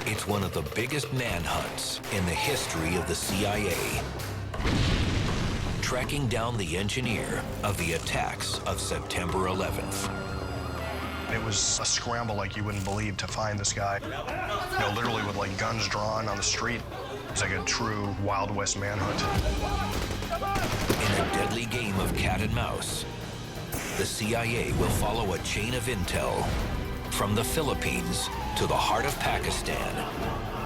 It's one of the biggest manhunts in the history of the CIA, tracking down the engineer of the attacks of September 11th. It was a scramble like you wouldn't believe to find this guy. You know, literally with like guns drawn on the street. It's like a true Wild West manhunt. In a deadly game of cat and mouse, the CIA will follow a chain of intel from the Philippines to the heart of Pakistan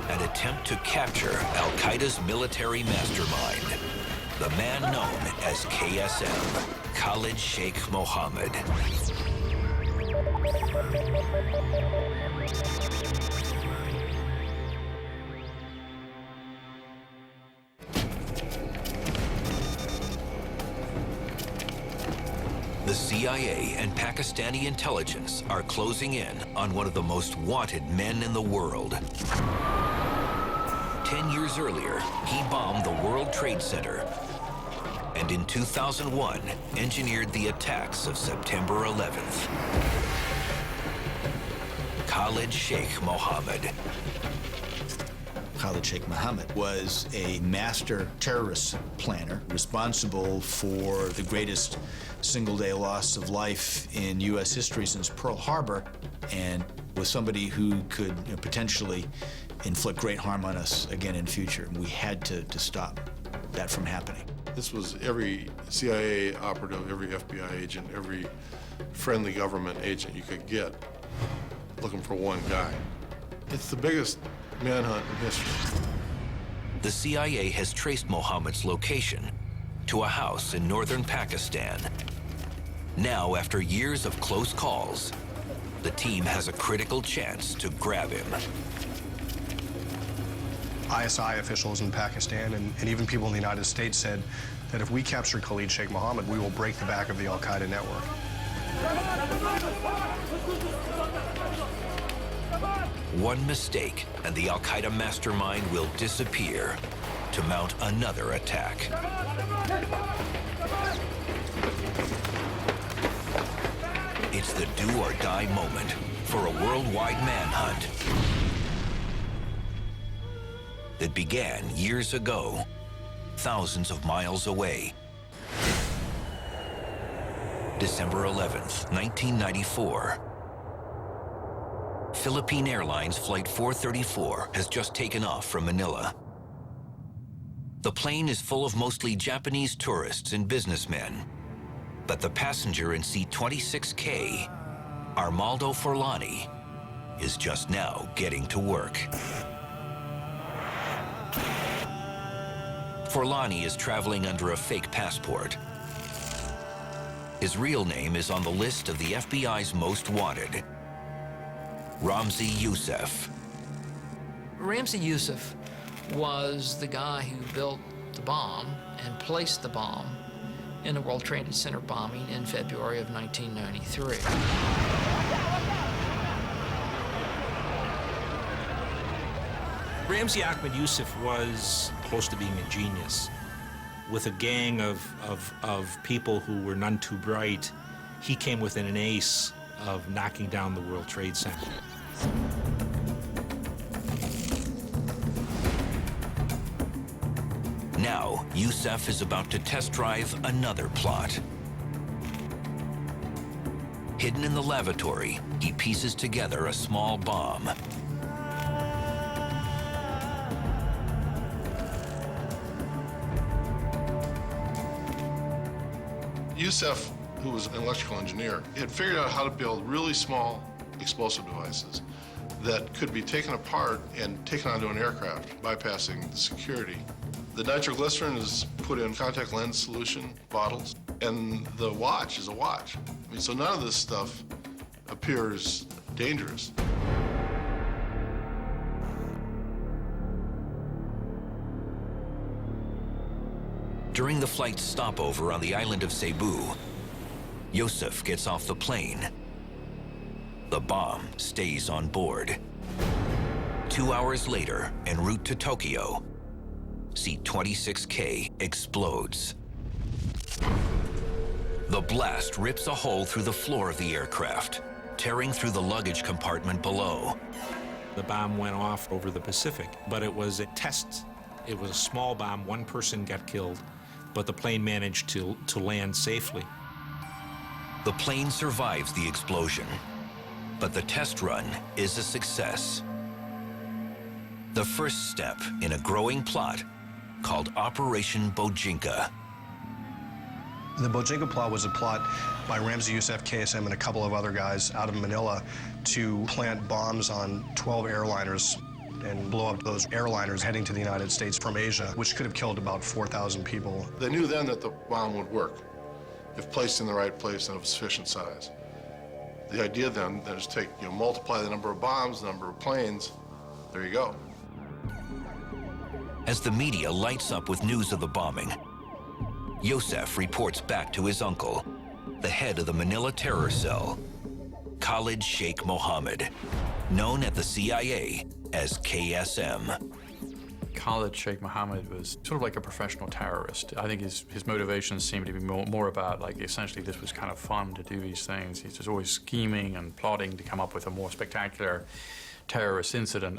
and attempt to capture Al-Qaeda's military mastermind, the man known as KSM, Khalid Sheik Mohammed. The CIA and Pakistani intelligence are closing in on one of the most wanted men in the world. 10 years earlier, he bombed the World Trade Center, and in 2001, engineered the attacks of September 11th. Khalid Sheik Mohammed. Khalid Sheik Mohammed was a master terrorist planner responsible for the greatest single-day loss of life in U.S. history since Pearl Harbor, and was somebody who could potentially inflict great harm on us again in future. We had to stop that from happening. This was every CIA operative, every FBI agent, every friendly government agent you could get looking for one guy. It's the biggest manhunt in history. The CIA has traced Mohammed's location to a house in northern Pakistan. Now, after years of close calls, the team has a critical chance to grab him. ISI officials in Pakistan and even people in the United States said that if we capture Khalid Sheik Mohammed, we will break the back of the Al-Qaeda network. One mistake, and the Al-Qaeda mastermind will disappear to mount another attack. It's the do-or-die moment for a worldwide manhunt that began years ago, thousands of miles away. December 11th, 1994. Philippine Airlines Flight 434 has just taken off from Manila. The plane is full of mostly Japanese tourists and businessmen, but the passenger in seat 26K, Armaldo Forlani, is just now getting to work. Forlani is traveling under a fake passport. His real name is on the list of the FBI's most wanted, Ramzi Youssef. Ramzi Youssef was the guy who built the bomb and placed the bomb in the World Trade Center bombing in February of 1993. Ramzi Ahmed Youssef was close to being a genius. With a gang of people who were none too bright, he came within an ace of knocking down the World Trade Center. Now, Youssef is about to test drive another plot. Hidden in the lavatory, he pieces together a small bomb. Youssef, who was an electrical engineer, had figured out how to build really small explosive devices that could be taken apart and taken onto an aircraft, bypassing the security. The nitroglycerin is put in contact lens solution bottles, and the watch is a watch. I mean, so none of this stuff appears dangerous. During the flight's stopover on the island of Cebu, Youssef gets off the plane. The bomb stays on board. 2 hours later, en route to Tokyo, seat 26K explodes. The blast rips a hole through the floor of the aircraft, tearing through the luggage compartment below. The bomb went off over the Pacific, but it was a test. It was a small bomb. One person got killed, but the plane managed to land safely. The plane survives the explosion, but the test run is a success. The first step in a growing plot called Operation Bojinka. The Bojinka plot was a plot by Ramzi Youssef, KSM, and a couple of other guys out of Manila to plant bombs on 12 airliners and blow up those airliners heading to the United States from Asia, which could have killed about 4,000 people. They knew then that the bomb would work if placed in the right place and of sufficient size. The idea then is take, multiply the number of bombs, the number of planes, there you go. As the media lights up with news of the bombing, Youssef reports back to his uncle, the head of the Manila terror cell, Khalid Sheik Mohammed, known at the CIA as KSM. Khalid Sheik Mohammed was sort of like a professional terrorist. I think his motivations seemed to be more about, like, essentially this was kind of fun to do these things. He's just always scheming and plotting to come up with a more spectacular terrorist incident.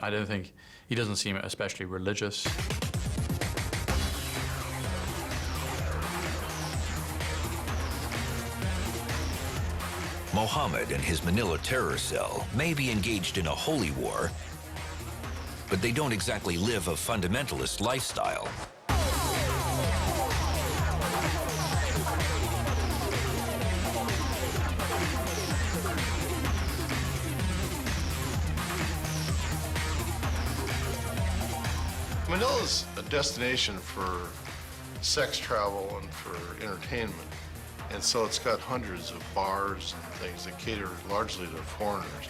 He doesn't seem especially religious. Mohammed and his Manila terror cell may be engaged in a holy war, but they don't exactly live a fundamentalist lifestyle. Manila's a destination for sex travel and for entertainment. And so it's got hundreds of bars and things that cater largely to foreigners.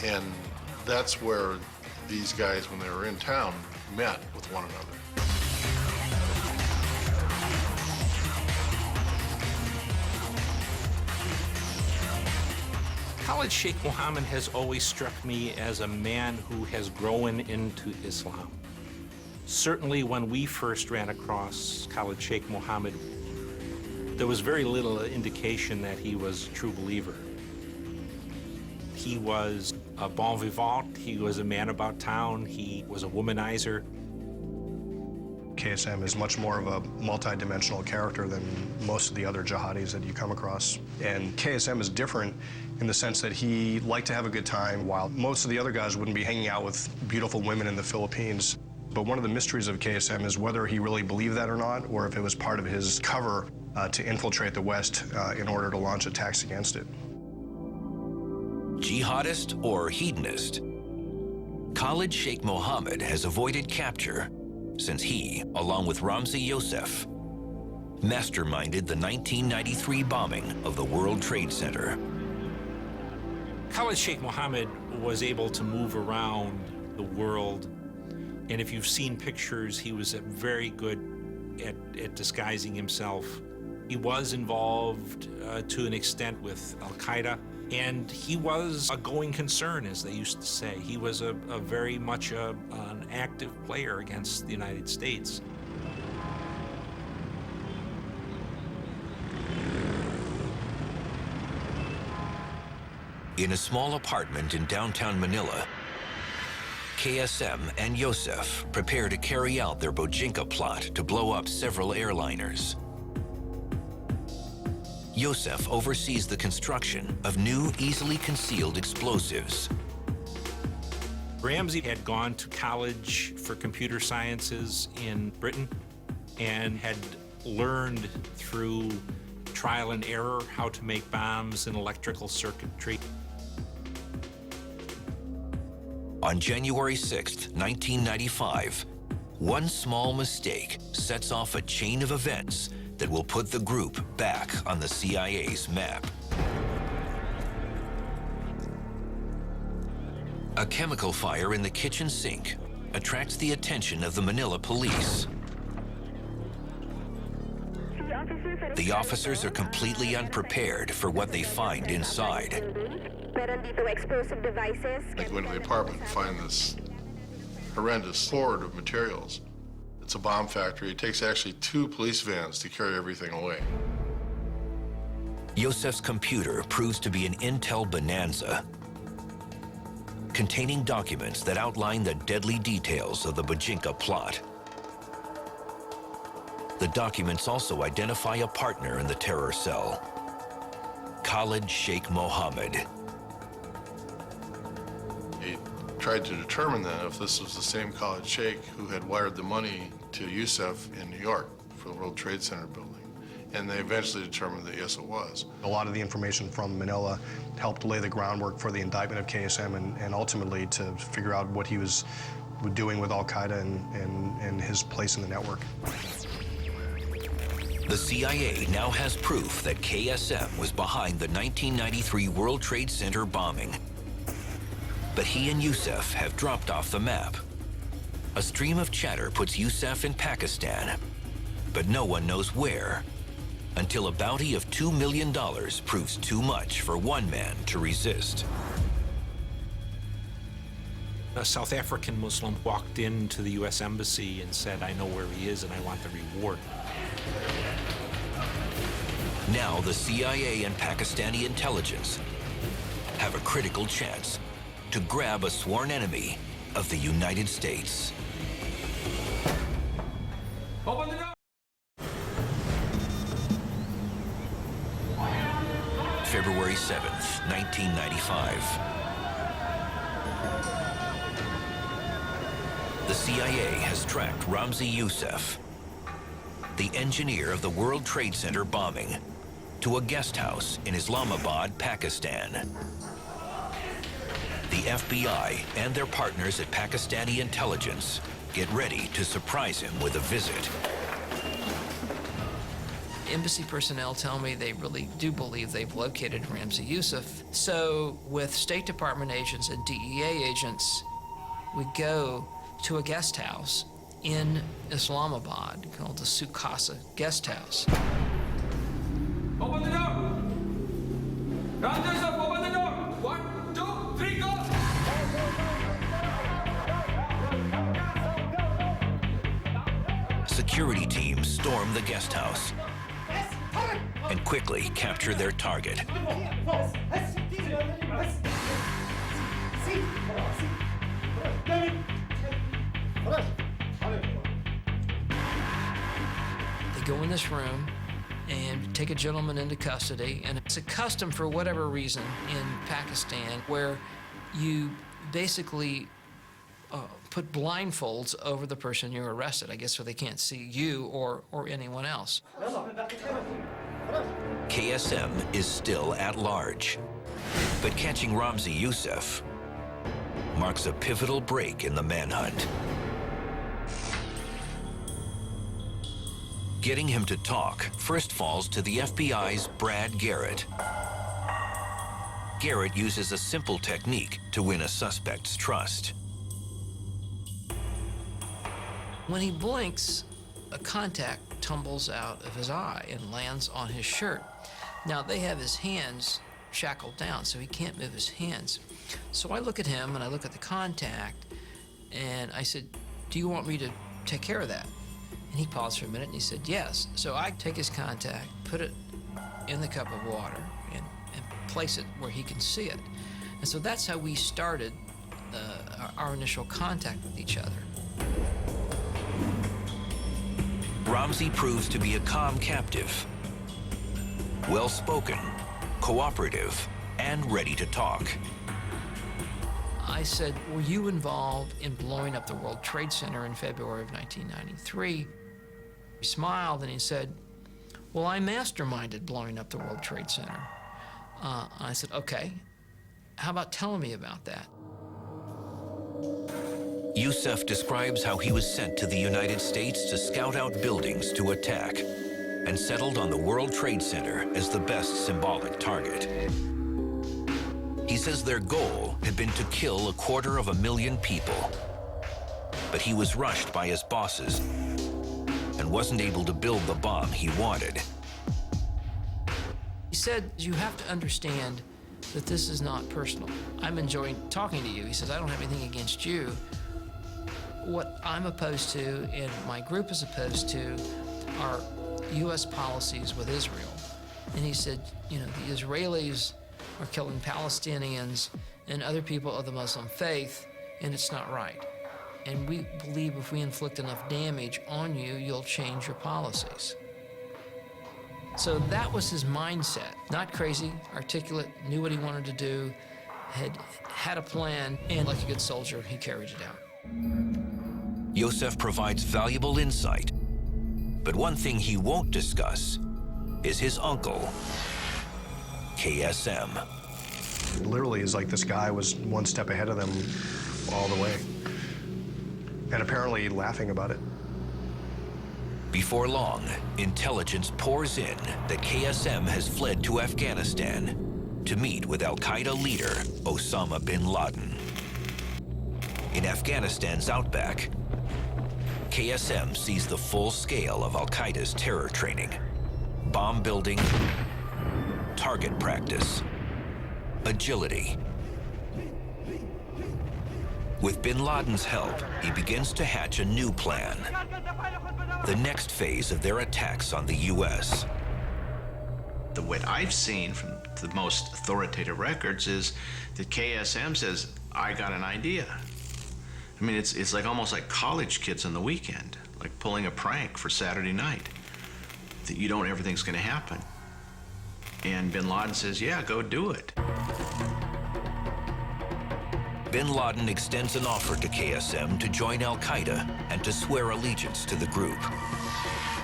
And that's where these guys, when they were in town, met with one another. Khalid Sheik Mohammed has always struck me as a man who has grown into Islam. Certainly when we first ran across Khalid Sheik Mohammed, there was very little indication that he was a true believer. He was a bon vivant, he was a man about town, he was a womanizer. KSM is much more of a multi-dimensional character than most of the other jihadis that you come across. And KSM is different in the sense that he liked to have a good time, while most of the other guys wouldn't be hanging out with beautiful women in the Philippines. But one of the mysteries of KSM is whether he really believed that or not, or if it was part of his cover to infiltrate the West in order to launch attacks against it. Jihadist or hedonist, Khalid Sheik Mohammed has avoided capture since he, along with Ramzi Youssef, masterminded the 1993 bombing of the World Trade Center. Khalid Sheik Mohammed was able to move around the world, and if you've seen pictures, he was very good at disguising himself. He was involved to an extent with Al-Qaeda, and he was a going concern, as they used to say. He was a very much an active player against the United States. In a small apartment in downtown Manila, KSM and Youssef prepare to carry out their Bojinka plot to blow up several airliners. Youssef oversees the construction of new, easily concealed explosives. Ramzi had gone to college for computer sciences in Britain and had learned through trial and error how to make bombs and electrical circuitry. On January 6, 1995, one small mistake sets off a chain of events that will put the group back on the CIA's map. A chemical fire in the kitchen sink attracts the attention of the Manila police. The officers are completely unprepared for what they find inside. Explosive devices. They go into the apartment and find this horrendous hoard of materials. It's a bomb factory. It takes actually 2 police vans to carry everything away. Yosef's computer proves to be an intel bonanza, containing documents that outline the deadly details of the Bajinka plot. The documents also identify a partner in the terror cell, Khalid Sheik Mohammed. He tried to determine then if this was the same Khalid Sheik who had wired the money to Yusuf in New York for the World Trade Center building. And they eventually determined that yes, it was. A lot of the information from Manila helped lay the groundwork for the indictment of KSM and ultimately to figure out what he was doing with Al-Qaeda and his place in the network. The CIA now has proof that KSM was behind the 1993 World Trade Center bombing. But he and Yusuf have dropped off the map. A stream of chatter puts Yusuf in Pakistan, but no one knows where, until a bounty of $2 million proves too much for one man to resist. A South African Muslim walked into the U.S. Embassy and said, "I know where he is and I want the reward." Now the CIA and Pakistani intelligence have a critical chance to grab a sworn enemy of the United States. Open the door! February 7th, 1995. The CIA has tracked Ramzi Youssef, the engineer of the World Trade Center bombing, to a guest house in Islamabad, Pakistan. The FBI and their partners at Pakistani intelligence get ready to surprise him with a visit. Embassy personnel tell me they really do believe they've located Ramzi Youssef. So with State Department agents and DEA agents, we go to a guest house in Islamabad called the Sukasa Guest House. Open the door! Ramzi Youssef, open the door! 1, 2, 3, go! Security teams storm the guest house and quickly capture their target. They go in this room and take a gentleman into custody, and it's a custom for whatever reason in Pakistan where you basically put blindfolds over the person you're arrested, I guess, so they can't see you or anyone else. KSM is still at large, but catching Ramzi Youssef marks a pivotal break in the manhunt. Getting him to talk first falls to the FBI's Brad Garrett. Garrett uses a simple technique to win a suspect's trust. When he blinks, a contact tumbles out of his eye and lands on his shirt. Now, they have his hands shackled down, so he can't move his hands. So I look at him and I look at the contact, and I said, "Do you want me to take care of that?" And he paused for a minute and he said, "Yes." So I take his contact, put it in the cup of water, and place it where he can see it. And so that's how we started our initial contact with each other. Ramzi proves to be a calm captive, well-spoken, cooperative, and ready to talk. I said, "Were you involved in blowing up the World Trade Center in February of 1993? He smiled and he said, "Well, I masterminded blowing up the World Trade Center." I said, "Okay, how about telling me about that?" Youssef describes how he was sent to the United States to scout out buildings to attack and settled on the World Trade Center as the best symbolic target. He says their goal had been to kill 250,000 people, but he was rushed by his bosses and wasn't able to build the bomb he wanted. He said, "You have to understand that this is not personal. I'm enjoying talking to you." He says, "I don't have anything against you. What I'm opposed to and my group is opposed to are U.S. policies with Israel And he said, you know, the Israelis are killing Palestinians and other people of the Muslim faith, and it's not right. And we believe if we inflict enough damage on you, you'll change your policies. So that was his mindset. Not crazy, articulate, knew what he wanted to do, had a plan, and like a good soldier, he carried it out. Yosef provides valuable insight, but one thing he won't discuss is his uncle, KSM. Literally, it's like this guy was one step ahead of them all the way, and apparently laughing about it. Before long, intelligence pours in that KSM has fled to Afghanistan to meet with Al-Qaeda leader Osama bin Laden. In Afghanistan's outback, KSM sees the full scale of Al-Qaeda's terror training, bomb building, target practice, agility. With bin Laden's help, he begins to hatch a new plan, the next phase of their attacks on the U.S. What I've seen from the most authoritative records is that KSM says, I got an idea. I mean, it's like almost like college kids on the weekend, like pulling a prank for Saturday night, that you don't, everything's gonna happen. And bin Laden says, yeah, go do it. Bin Laden extends an offer to KSM to join Al-Qaeda and to swear allegiance to the group.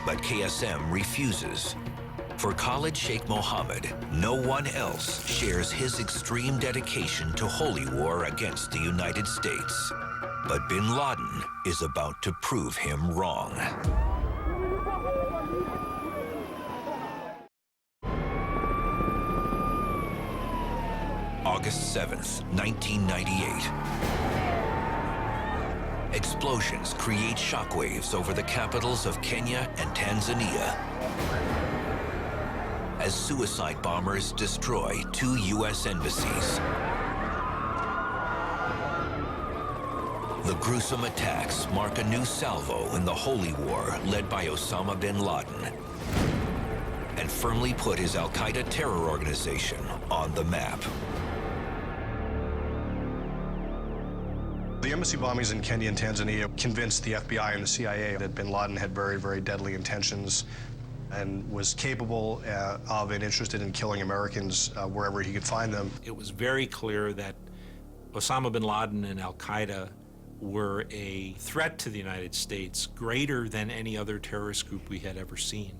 But KSM refuses. For Khalid Sheik Mohammed, no one else shares his extreme dedication to holy war against the United States. But bin Laden is about to prove him wrong. August 7th, 1998. Explosions create shockwaves over the capitals of Kenya and Tanzania as suicide bombers destroy 2 U.S. embassies. The gruesome attacks mark a new salvo in the holy war led by Osama bin Laden and firmly put his Al-Qaeda terror organization on the map. The embassy bombings in Kenya and Tanzania convinced the FBI and the CIA that bin Laden had very, very deadly intentions and was capable of and interested in killing Americans wherever he could find them. It was very clear that Osama bin Laden and Al-Qaeda were a threat to the United States greater than any other terrorist group we had ever seen.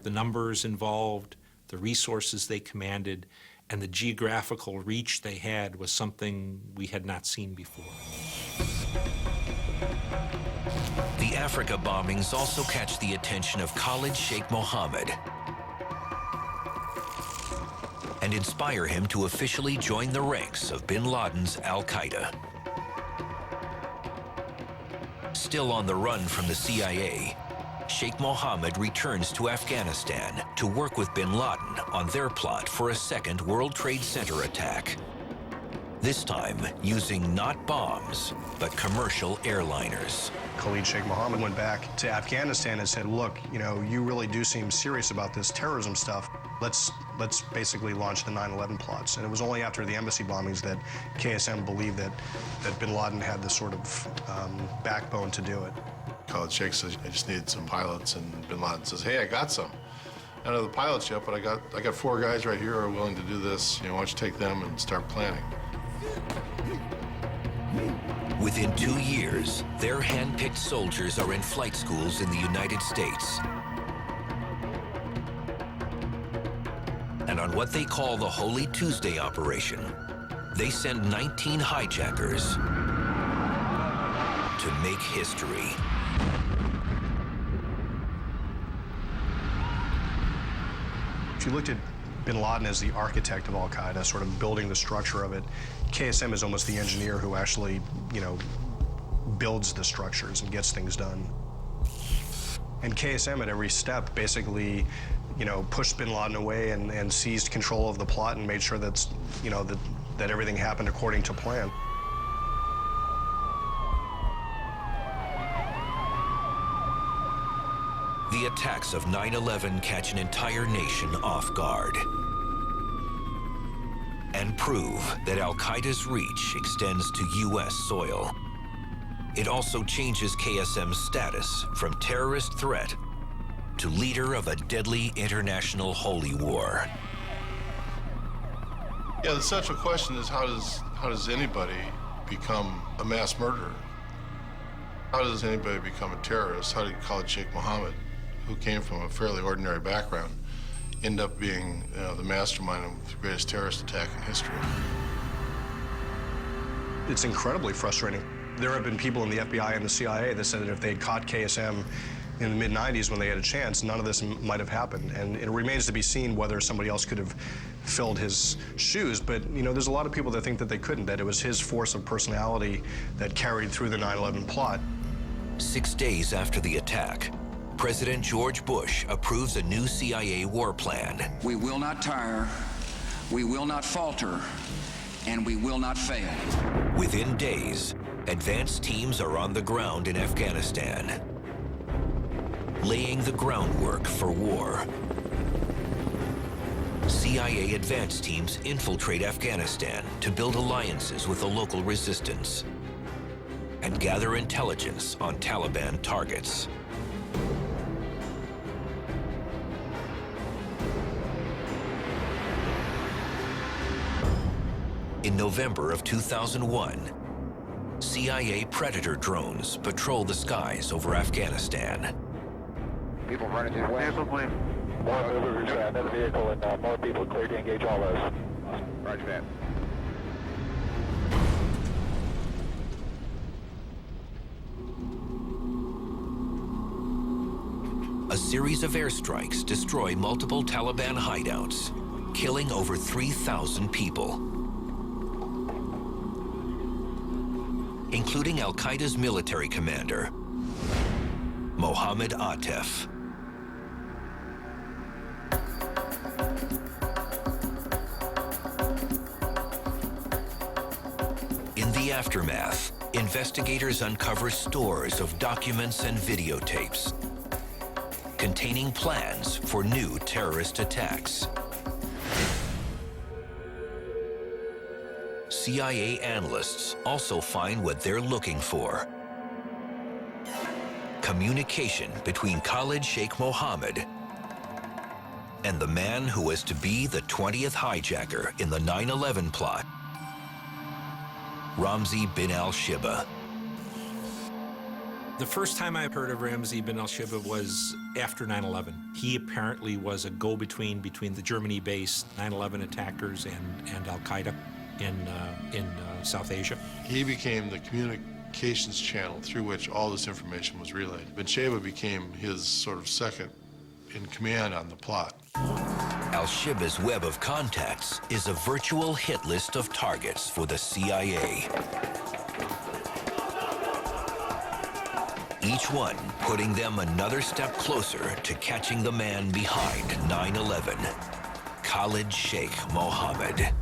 The numbers involved, the resources they commanded, and the geographical reach they had was something we had not seen before. The Africa bombings also catch the attention of Khalid Sheik Mohammed and inspire him to officially join the ranks of bin Laden's Al-Qaeda. Still on the run from the CIA, Sheikh Mohammed returns to Afghanistan to work with bin Laden on their plot for a second World Trade Center attack. This time using not bombs, but commercial airliners. Khalid Sheik Mohammed went back to Afghanistan and said, look, you know, you really do seem serious about this terrorism stuff. Let's basically launch the 9/11 plots. And it was only after the embassy bombings that KSM believed that bin Laden had the sort of backbone to do it. Khalid Sheik says, I just needed some pilots, and bin Laden says, hey, I got some. I don't know the pilots yet, but I got 4 guys right here who are willing to do this. You know, why don't you take them and start planning? Within 2 years, their hand-picked soldiers are in flight schools in the United States. And on what they call the Holy Tuesday operation, they send 19 hijackers to make history. If you looked at bin Laden as the architect of Al-Qaeda, sort of building the structure of it, KSM is almost the engineer who actually, you know, builds the structures and gets things done. And KSM at every step basically, you know, pushed bin Laden away and seized control of the plot and made sure that's, you know, that everything happened according to plan. The the attacks of 9/11 catch an entire nation off guard and prove that Al-Qaeda's reach extends to U.S. soil. It also changes KSM's status from terrorist threat to leader of a deadly international holy war. Yeah, the central question is how does anybody become a mass murderer? How does anybody become a terrorist? How did Khalid Sheik Mohammed, who came from a fairly ordinary background, end up being the mastermind of the greatest terrorist attack in history? It's incredibly frustrating. There have been people in the FBI and the CIA that said that if they'd caught KSM in the mid-90s when they had a chance, none of this might have happened. And it remains to be seen whether somebody else could have filled his shoes. But, you know, there's a lot of people that think that they couldn't, that it was his force of personality that carried through the 9/11 plot. 6 days after the attack, President George Bush approves a new CIA war plan. We will not tire, we will not falter, and we will not fail. Within days, advanced teams are on the ground in Afghanistan, laying the groundwork for war. CIA advanced teams infiltrate Afghanistan to build alliances with the local resistance and gather intelligence on Taliban targets. In November of 2001, CIA Predator drones patrol the skies over Afghanistan. People running through the west. More movers, another vehicle, and more people clear to engage all those. Roger that. A series of airstrikes destroy multiple Taliban hideouts, killing over 3,000 people, including Al-Qaeda's military commander, Mohammed Atef. In the aftermath, investigators uncover stores of documents and videotapes containing plans for new terrorist attacks. CIA analysts also find what they're looking for: communication between Khalid Sheik Mohammed and the man who was to be the 20th hijacker in the 9/11 plot, Ramzi bin al-Shibba. The first time I heard of Ramzi bin al-Shibba was after 9/11. He apparently was a go-between between the Germany-based 9/11 attackers and Al-Qaeda in South Asia. He became the communications channel through which all this information was relayed. Bin Sheba became his sort of second in command on the plot. Al-Shibba's web of contacts is a virtual hit list of targets for the CIA. Each one putting them another step closer to catching the man behind 9/11, Khalid Sheik Mohammed.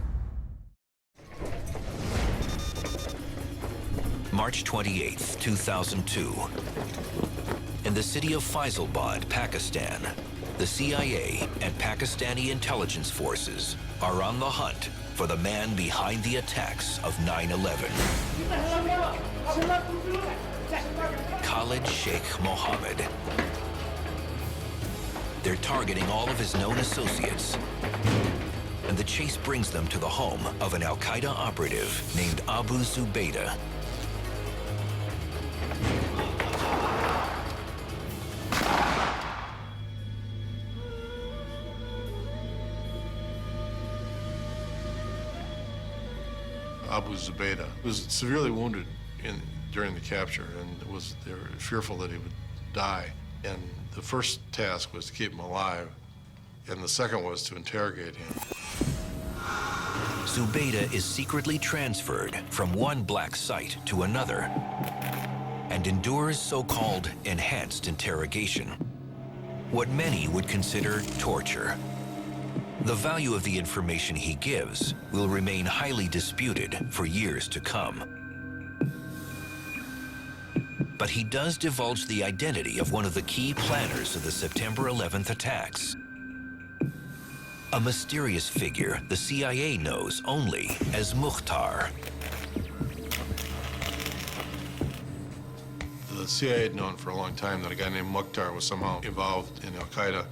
March 28, 2002. In the city of Faisalabad, Pakistan, the CIA and Pakistani intelligence forces are on the hunt for the man behind the attacks of 9/11. Khalid Sheik Mohammed. They're targeting all of his known associates, and the chase brings them to the home of an Al-Qaeda operative named Abu Zubaydah. Abu Zubaydah was severely wounded during the capture, and they were fearful that he would die. And the first task was to keep him alive, and the second was to interrogate him. Zubaydah is secretly transferred from one black site to another and endures so-called enhanced interrogation, what many would consider torture. The value of the information he gives will remain highly disputed for years to come. But he does divulge the identity of one of the key planners of the September 11th attacks. A mysterious figure the CIA knows only as Mukhtar. The CIA had known for a long time that a guy named Mukhtar was somehow involved in Al-Qaeda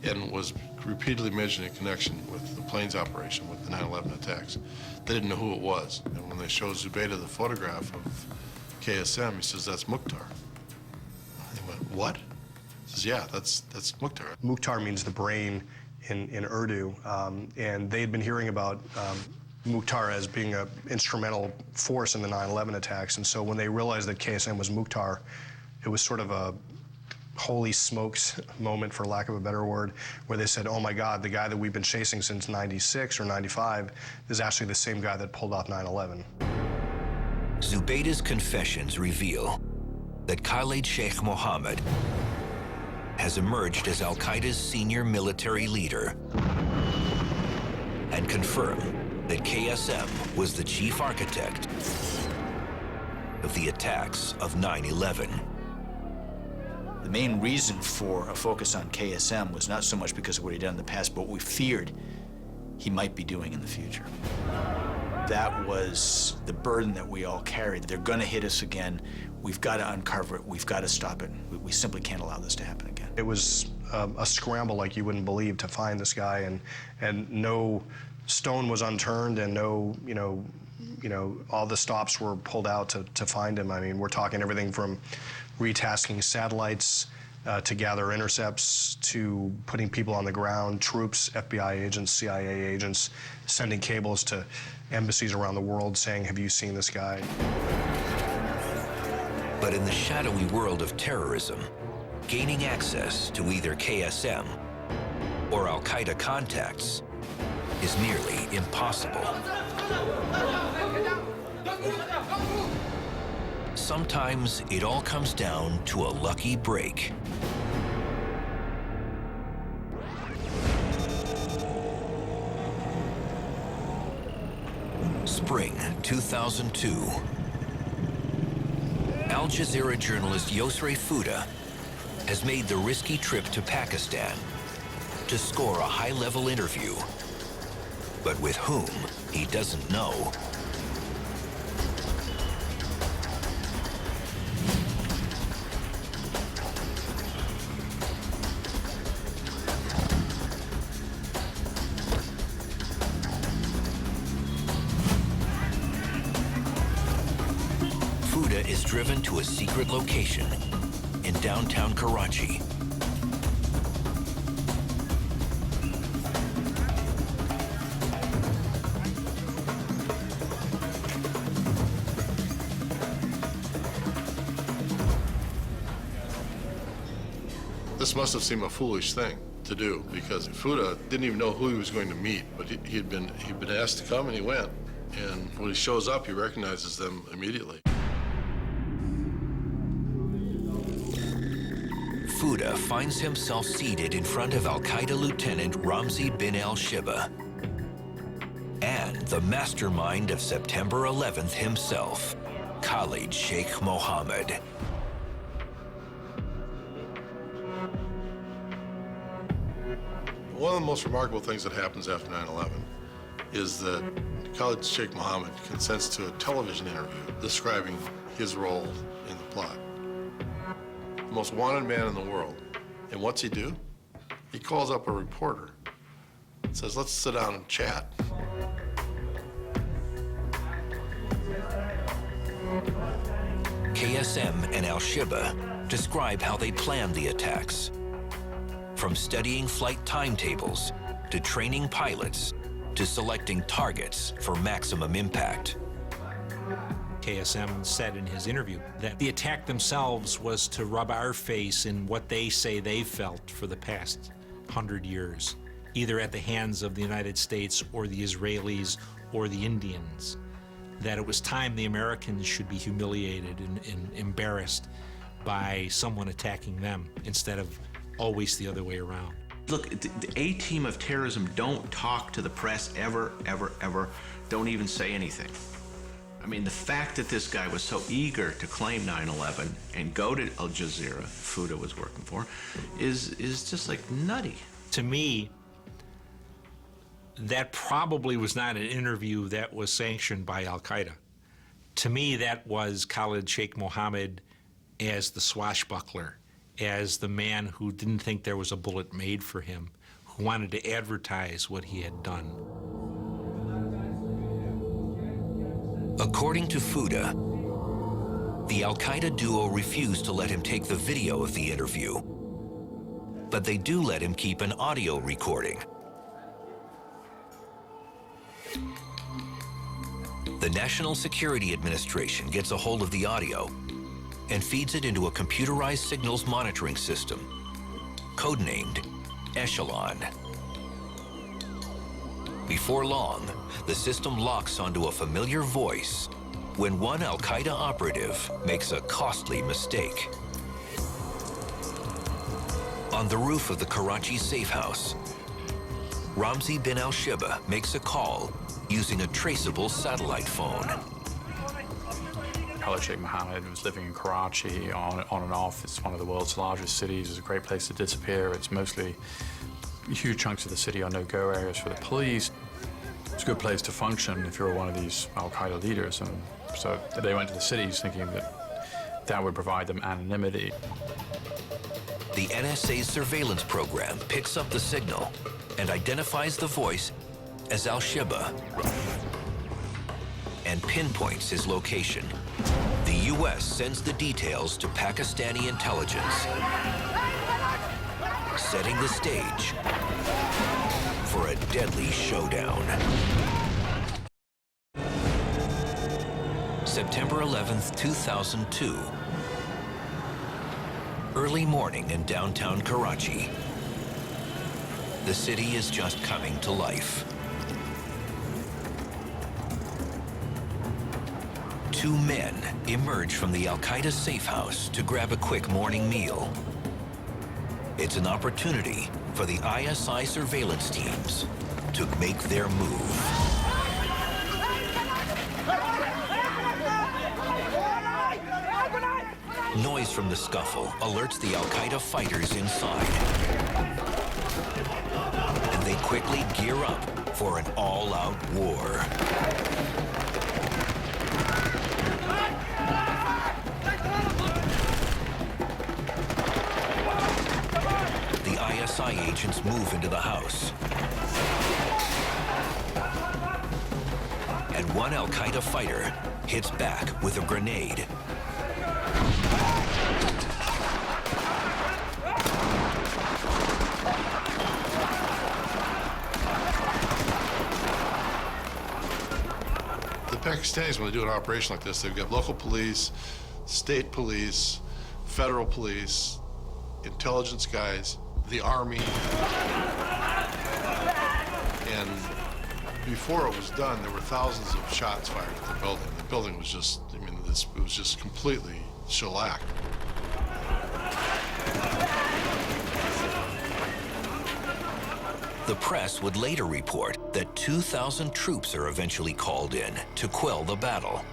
and was repeatedly mentioned in connection with the planes operation, with the 9/11 attacks. They didn't know who it was. And when they showed Zubaydah the photograph of KSM, he says, "That's Mukhtar." They went, "What?" He says, "Yeah, that's Mukhtar." Mukhtar means the brain in Urdu, and they had been hearing about Mukhtar as being an instrumental force in the 9/11 attacks, and so when they realized that KSM was Mukhtar, it was sort of a holy smokes moment, for lack of a better word, where they said, oh my God, the guy that we've been chasing since 96 or 95 is actually the same guy that pulled off 9/11. Zubaydah's confessions reveal that Khalid Sheik Mohammed has emerged as Al-Qaeda's senior military leader and confirm that KSM was the chief architect of the attacks of 9/11. The main reason for a focus on KSM was not so much because of what he'd done in the past, but what we feared he might be doing in the future. That was the burden that we all carried. They're gonna hit us again. We've got to uncover it. We've got to stop it. We simply can't allow this to happen again. It was a scramble like you wouldn't believe to find this guy, and no stone was unturned, and no, all the stops were pulled out to find him. I mean, we're talking everything from retasking satellites to gather intercepts, to putting people on the ground, troops, FBI agents, CIA agents, sending cables to embassies around the world saying, have you seen this guy? But in the shadowy world of terrorism, gaining access to either KSM or Al-Qaeda contacts is nearly impossible. Sometimes it all comes down to a lucky break. Spring 2002. Al Jazeera journalist Yosre Fouda has made the risky trip to Pakistan to score a high-level interview, but with whom he doesn't know. Fouda is driven to a secret location in downtown Karachi. This must have seemed a foolish thing to do, because Fouda didn't even know who he was going to meet, but he'd been asked to come, and he went. And when he shows up, he recognizes them immediately. Fouda finds himself seated in front of Al-Qaeda Lieutenant Ramzi bin al-Shiba and the mastermind of September 11th himself, Khalid Sheik Mohammed. One of the most remarkable things that happens after 9/11 is that Khalid Sheik Mohammed consents to a television interview describing his role in the plot. The most wanted man in the world. And what's he do? He calls up a reporter and says, let's sit down and chat. KSM and al-Shiba describe how they planned the attacks. From studying flight timetables, to training pilots, to selecting targets for maximum impact. KSM said in his interview that the attack themselves was to rub our face in what they say they felt for the past 100 years, either at the hands of the United States or the Israelis or the Indians, that it was time the Americans should be humiliated and embarrassed by someone attacking them instead of always the other way around. Look, the A-team of terrorism don't talk to the press ever, ever, ever. Don't even say anything. I mean, the fact that this guy was so eager to claim 9/11 and go to Al Jazeera, Fuda was working for, is just like nutty. To me, that probably was not an interview that was sanctioned by Al-Qaeda. To me, that was Khalid Sheik Mohammed as the swashbuckler, as the man who didn't think there was a bullet made for him, who wanted to advertise what he had done. According to Fuda, the Al-Qaeda duo refused to let him take the video of the interview, but they do let him keep an audio recording. The National Security Administration gets a hold of the audio and feeds it into a computerized signals monitoring system, codenamed Echelon. Before long, the system locks onto a familiar voice when one Al-Qaeda operative makes a costly mistake. On the roof of the Karachi safe house, Ramzi bin al-Shiba makes a call using a traceable satellite phone. Khalid Sheik Mohammed was living in Karachi on and off. It's one of the world's largest cities. It's a great place to disappear. It's mostly huge chunks of the city are no-go areas for the police. It's a good place to function if you're one of these Al-Qaeda leaders. And so they went to the cities thinking that that would provide them anonymity. The NSA's surveillance program picks up the signal and identifies the voice as al-Shiba and pinpoints his location. The U.S. sends the details to Pakistani intelligence, setting the stage for a deadly showdown. September 11th, 2002. Early morning in downtown Karachi. The city is just coming to life. Two men emerge from the Al-Qaeda safe house to grab a quick morning meal. It's an opportunity for the ISI surveillance teams to make their move. Noise from the scuffle alerts the Al-Qaeda fighters inside. And they quickly gear up for an all-out war. The ISI agents move into the house. And one Al-Qaeda fighter hits back with a grenade. The Pakistanis, when they do an operation like this, they've got local police, state police, federal police, intelligence guys, the army. And before it was done, there were thousands of shots fired at the building. The building was just, I mean, it was just completely shellacked. The press would later report that 2,000 troops are eventually called in to quell the battle.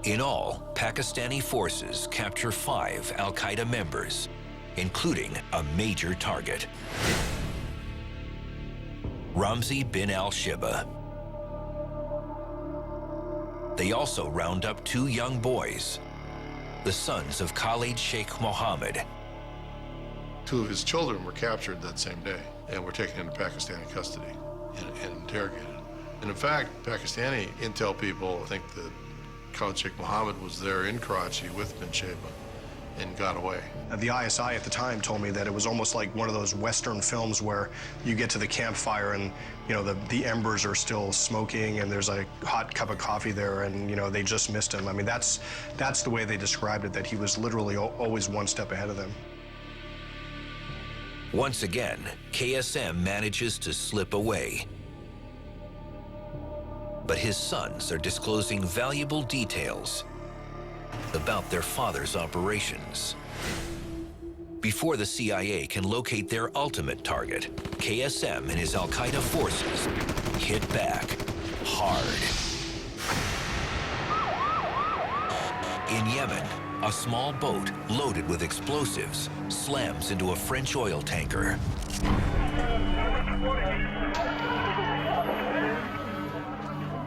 In all, Pakistani forces capture 5 Al-Qaeda members, including a major target, Ramzi bin al-Shiba. They also round up 2 young boys, the sons of Khalid Sheik Mohammed. 2 of his children were captured that same day and were taken into Pakistani custody and interrogated. And in fact, Pakistani intel people think that Khalid Sheik Mohammed was there in Karachi with bin Sheba and got away. The ISI at the time told me that it was almost like one of those Western films where you get to the campfire and, you know, the embers are still smoking and there's a hot cup of coffee there and, you know, they just missed him. I mean, that's the way they described it, that he was literally always one step ahead of them. Once again, KSM manages to slip away. But his sons are disclosing valuable details about their father's operations. Before the CIA can locate their ultimate target, KSM and his Al-Qaeda forces hit back hard. In Yemen, a small boat loaded with explosives slams into a French oil tanker.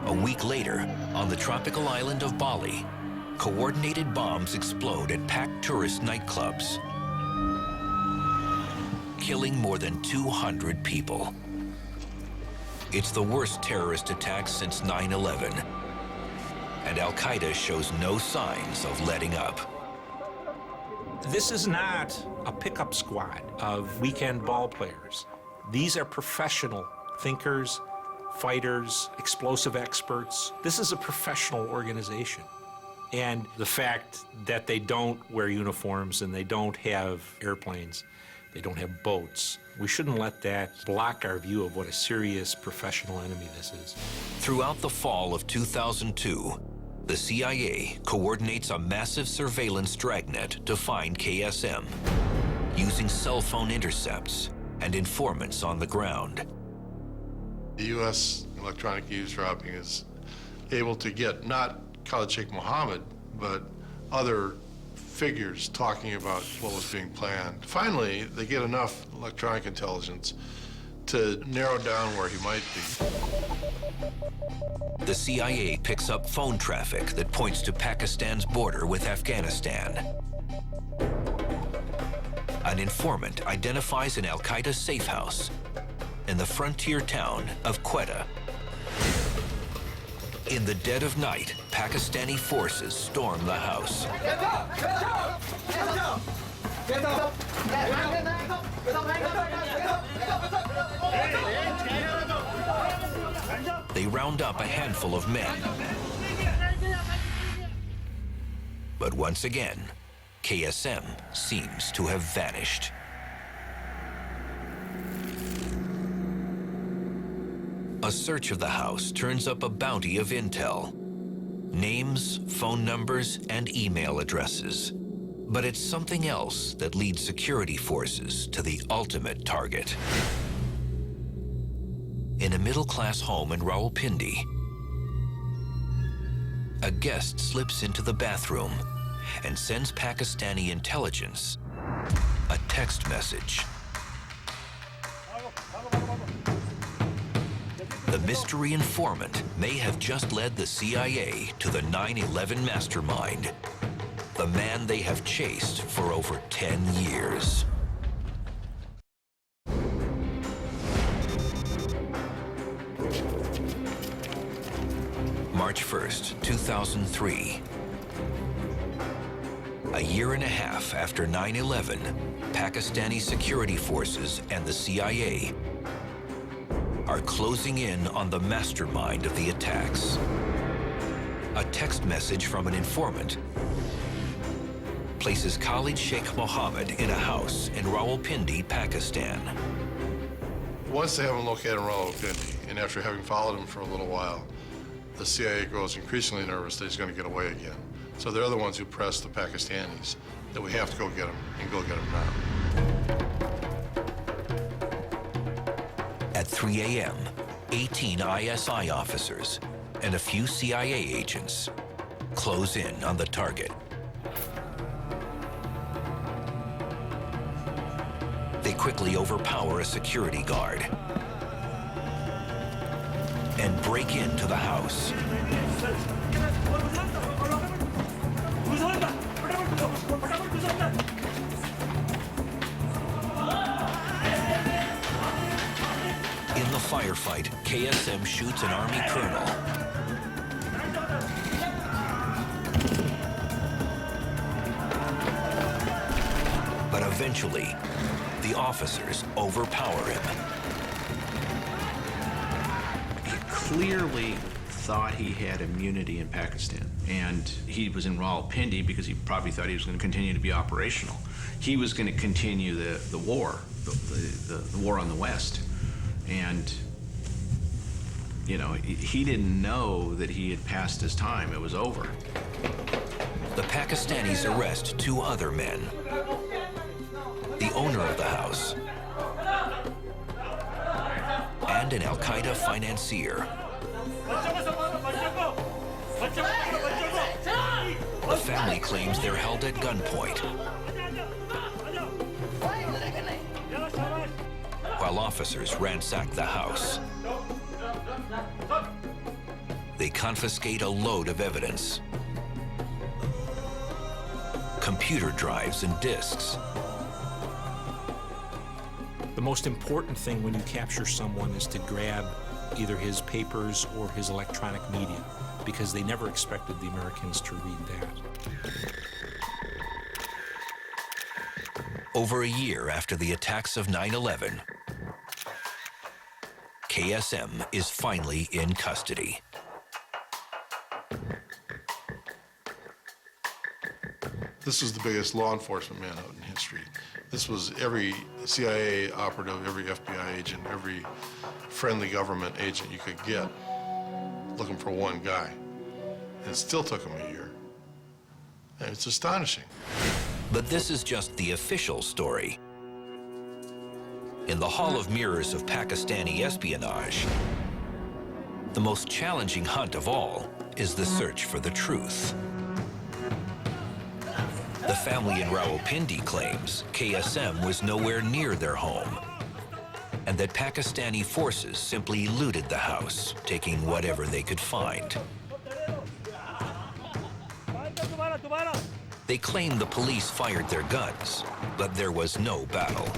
A week later, on the tropical island of Bali, coordinated bombs explode at packed tourist nightclubs, killing more than 200 people. It's the worst terrorist attack since 9/11, and Al-Qaeda shows no signs of letting up. This is not a pickup squad of weekend ball players. These are professional thinkers, fighters, explosive experts. This is a professional organization. And the fact that they don't wear uniforms and they don't have airplanes, they don't have boats, we shouldn't let that block our view of what a serious professional enemy this is. Throughout the fall of 2002, the CIA coordinates a massive surveillance dragnet to find KSM, using cell phone intercepts and informants on the ground. The U.S. electronic eavesdropping is able to get not Khalid Sheik Mohammed, but other figures talking about what was being planned. Finally, they get enough electronic intelligence to narrow down where he might be. The CIA picks up phone traffic that points to Pakistan's border with Afghanistan. An informant identifies an Al-Qaeda safe house in the frontier town of Quetta. In the dead of night, Pakistani forces storm the house. They round up a handful of men. But once again, KSM seems to have vanished. A search of the house turns up a bounty of intel. Names, phone numbers, and email addresses. But it's something else that leads security forces to the ultimate target. In a middle-class home in Rawalpindi, a guest slips into the bathroom and sends Pakistani intelligence a text message. The mystery informant may have just led the CIA to the 9/11 mastermind, the man they have chased for over 10 years. March 1st, 2003. A year and a half after 9/11, Pakistani security forces and the CIA are closing in on the mastermind of the attacks. A text message from an informant places Khalid Sheik Mohammed in a house in Rawalpindi, Pakistan. Once they have him located in Rawalpindi, and after having followed him for a little while, the CIA grows increasingly nervous that he's going to get away again. So they're the ones who press the Pakistanis that we have to go get him, and go get him now. At 3 a.m., 18 ISI officers and a few CIA agents close in on the target. They quickly overpower a security guard and break into the house. In the firefight, KSM shoots an Army colonel. But eventually, the officers overpower him. He clearly thought he had immunity in Pakistan, and he was in Rawalpindi because he probably thought he was going to continue to be operational. He was going to continue the war, the war on the West. And, you know, he didn't know that he had passed his time. It was over. The Pakistanis arrest 2 other men. owner of the house and an Al-Qaeda financier. The family claims they're held at gunpoint, while officers ransack the house. They confiscate a load of evidence, computer drives and disks. The most important thing when you capture someone is to grab either his papers or his electronic media, because they never expected the Americans to read that. Over a year after the attacks of 9/11, KSM is finally in custody. This was the biggest law enforcement manhunt in history. This was every CIA operative, every FBI agent, every friendly government agent you could get looking for one guy. And it still took him a year. And it's astonishing. But this is just the official story. In the Hall of Mirrors of Pakistani espionage, the most challenging hunt of all is the search for the truth. The family in Rawalpindi claims KSM was nowhere near their home, and that Pakistani forces simply looted the house, taking whatever they could find. They claim the police fired their guns, but there was no battle.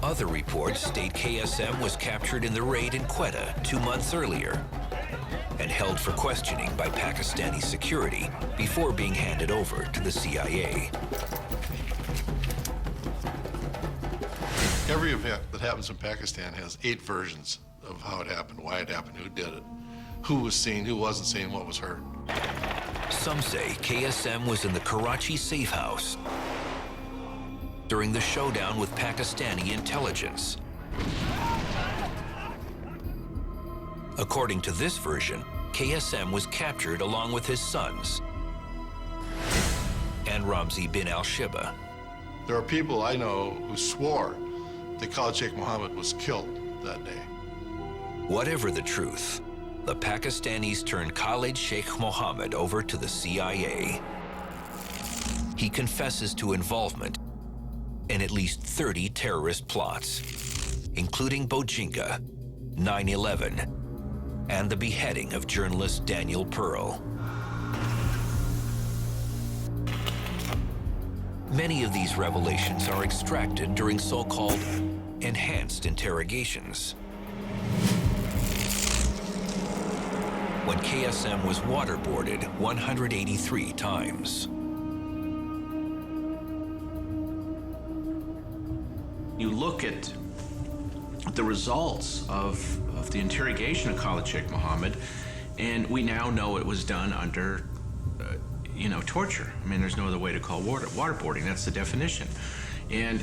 Other reports state KSM was captured in the raid in Quetta 2 months earlier and held for questioning by Pakistani security before being handed over to the CIA. Every event that happens in Pakistan has 8 versions of how it happened, why it happened, who did it, who was seen, who wasn't seen, what was heard. Some say KSM was in the Karachi safe house during the showdown with Pakistani intelligence. According to this version, KSM was captured along with his sons and Ramzi bin al-Shiba. There are people I know who swore that Khalid Sheik Mohammed was killed that day. Whatever the truth, the Pakistanis turned Khalid Sheik Mohammed over to the CIA. He confesses to involvement in at least 30 terrorist plots, including Bojinga, 9/11, and the beheading of journalist Daniel Pearl. Many of these revelations are extracted during so-called enhanced interrogations, when KSM was waterboarded 183 times. You look at the results of the interrogation of Khalid Sheik Mohammed, and we now know it was done under, torture. I mean, there's no other way to call waterboarding. That's the definition. And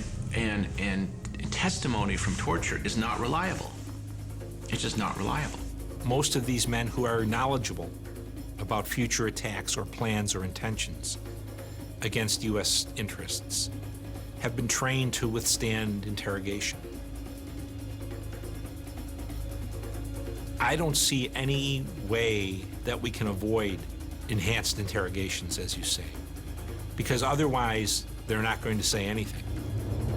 testimony from torture is not reliable. It's just not reliable. Most of these men who are knowledgeable about future attacks or plans or intentions against U.S. interests have been trained to withstand interrogation. I don't see any way that we can avoid enhanced interrogations, as you say, because otherwise they're not going to say anything.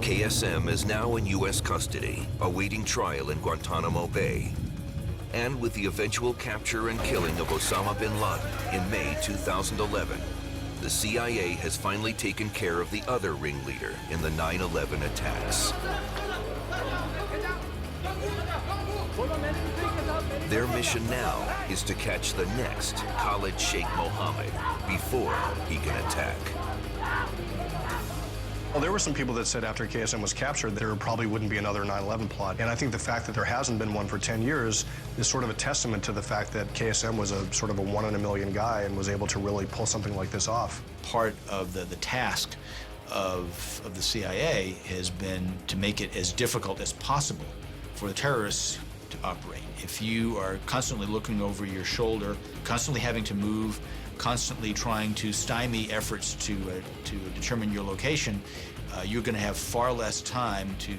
KSM is now in U.S. custody, awaiting trial in Guantanamo Bay. And with the eventual capture and killing of Osama bin Laden in May 2011, the CIA has finally taken care of the other ringleader in the 9/11 attacks. Their mission now is to catch the next Khalid Sheik Mohammed before he can attack. Well, there were some people that said after KSM was captured there probably wouldn't be another 9/11 plot. And I think the fact that there hasn't been one for 10 years is sort of a testament to the fact that KSM was a sort of a 1 in a million guy and was able to really pull something like this off. Part of the task of the CIA has been to make it as difficult as possible for the terrorists to operate. If you are constantly looking over your shoulder, constantly having to move constantly trying to stymie efforts to determine your location, you're going to have far less time to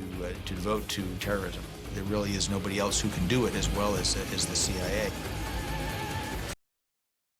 devote to terrorism. There really is nobody else who can do it as well as the CIA.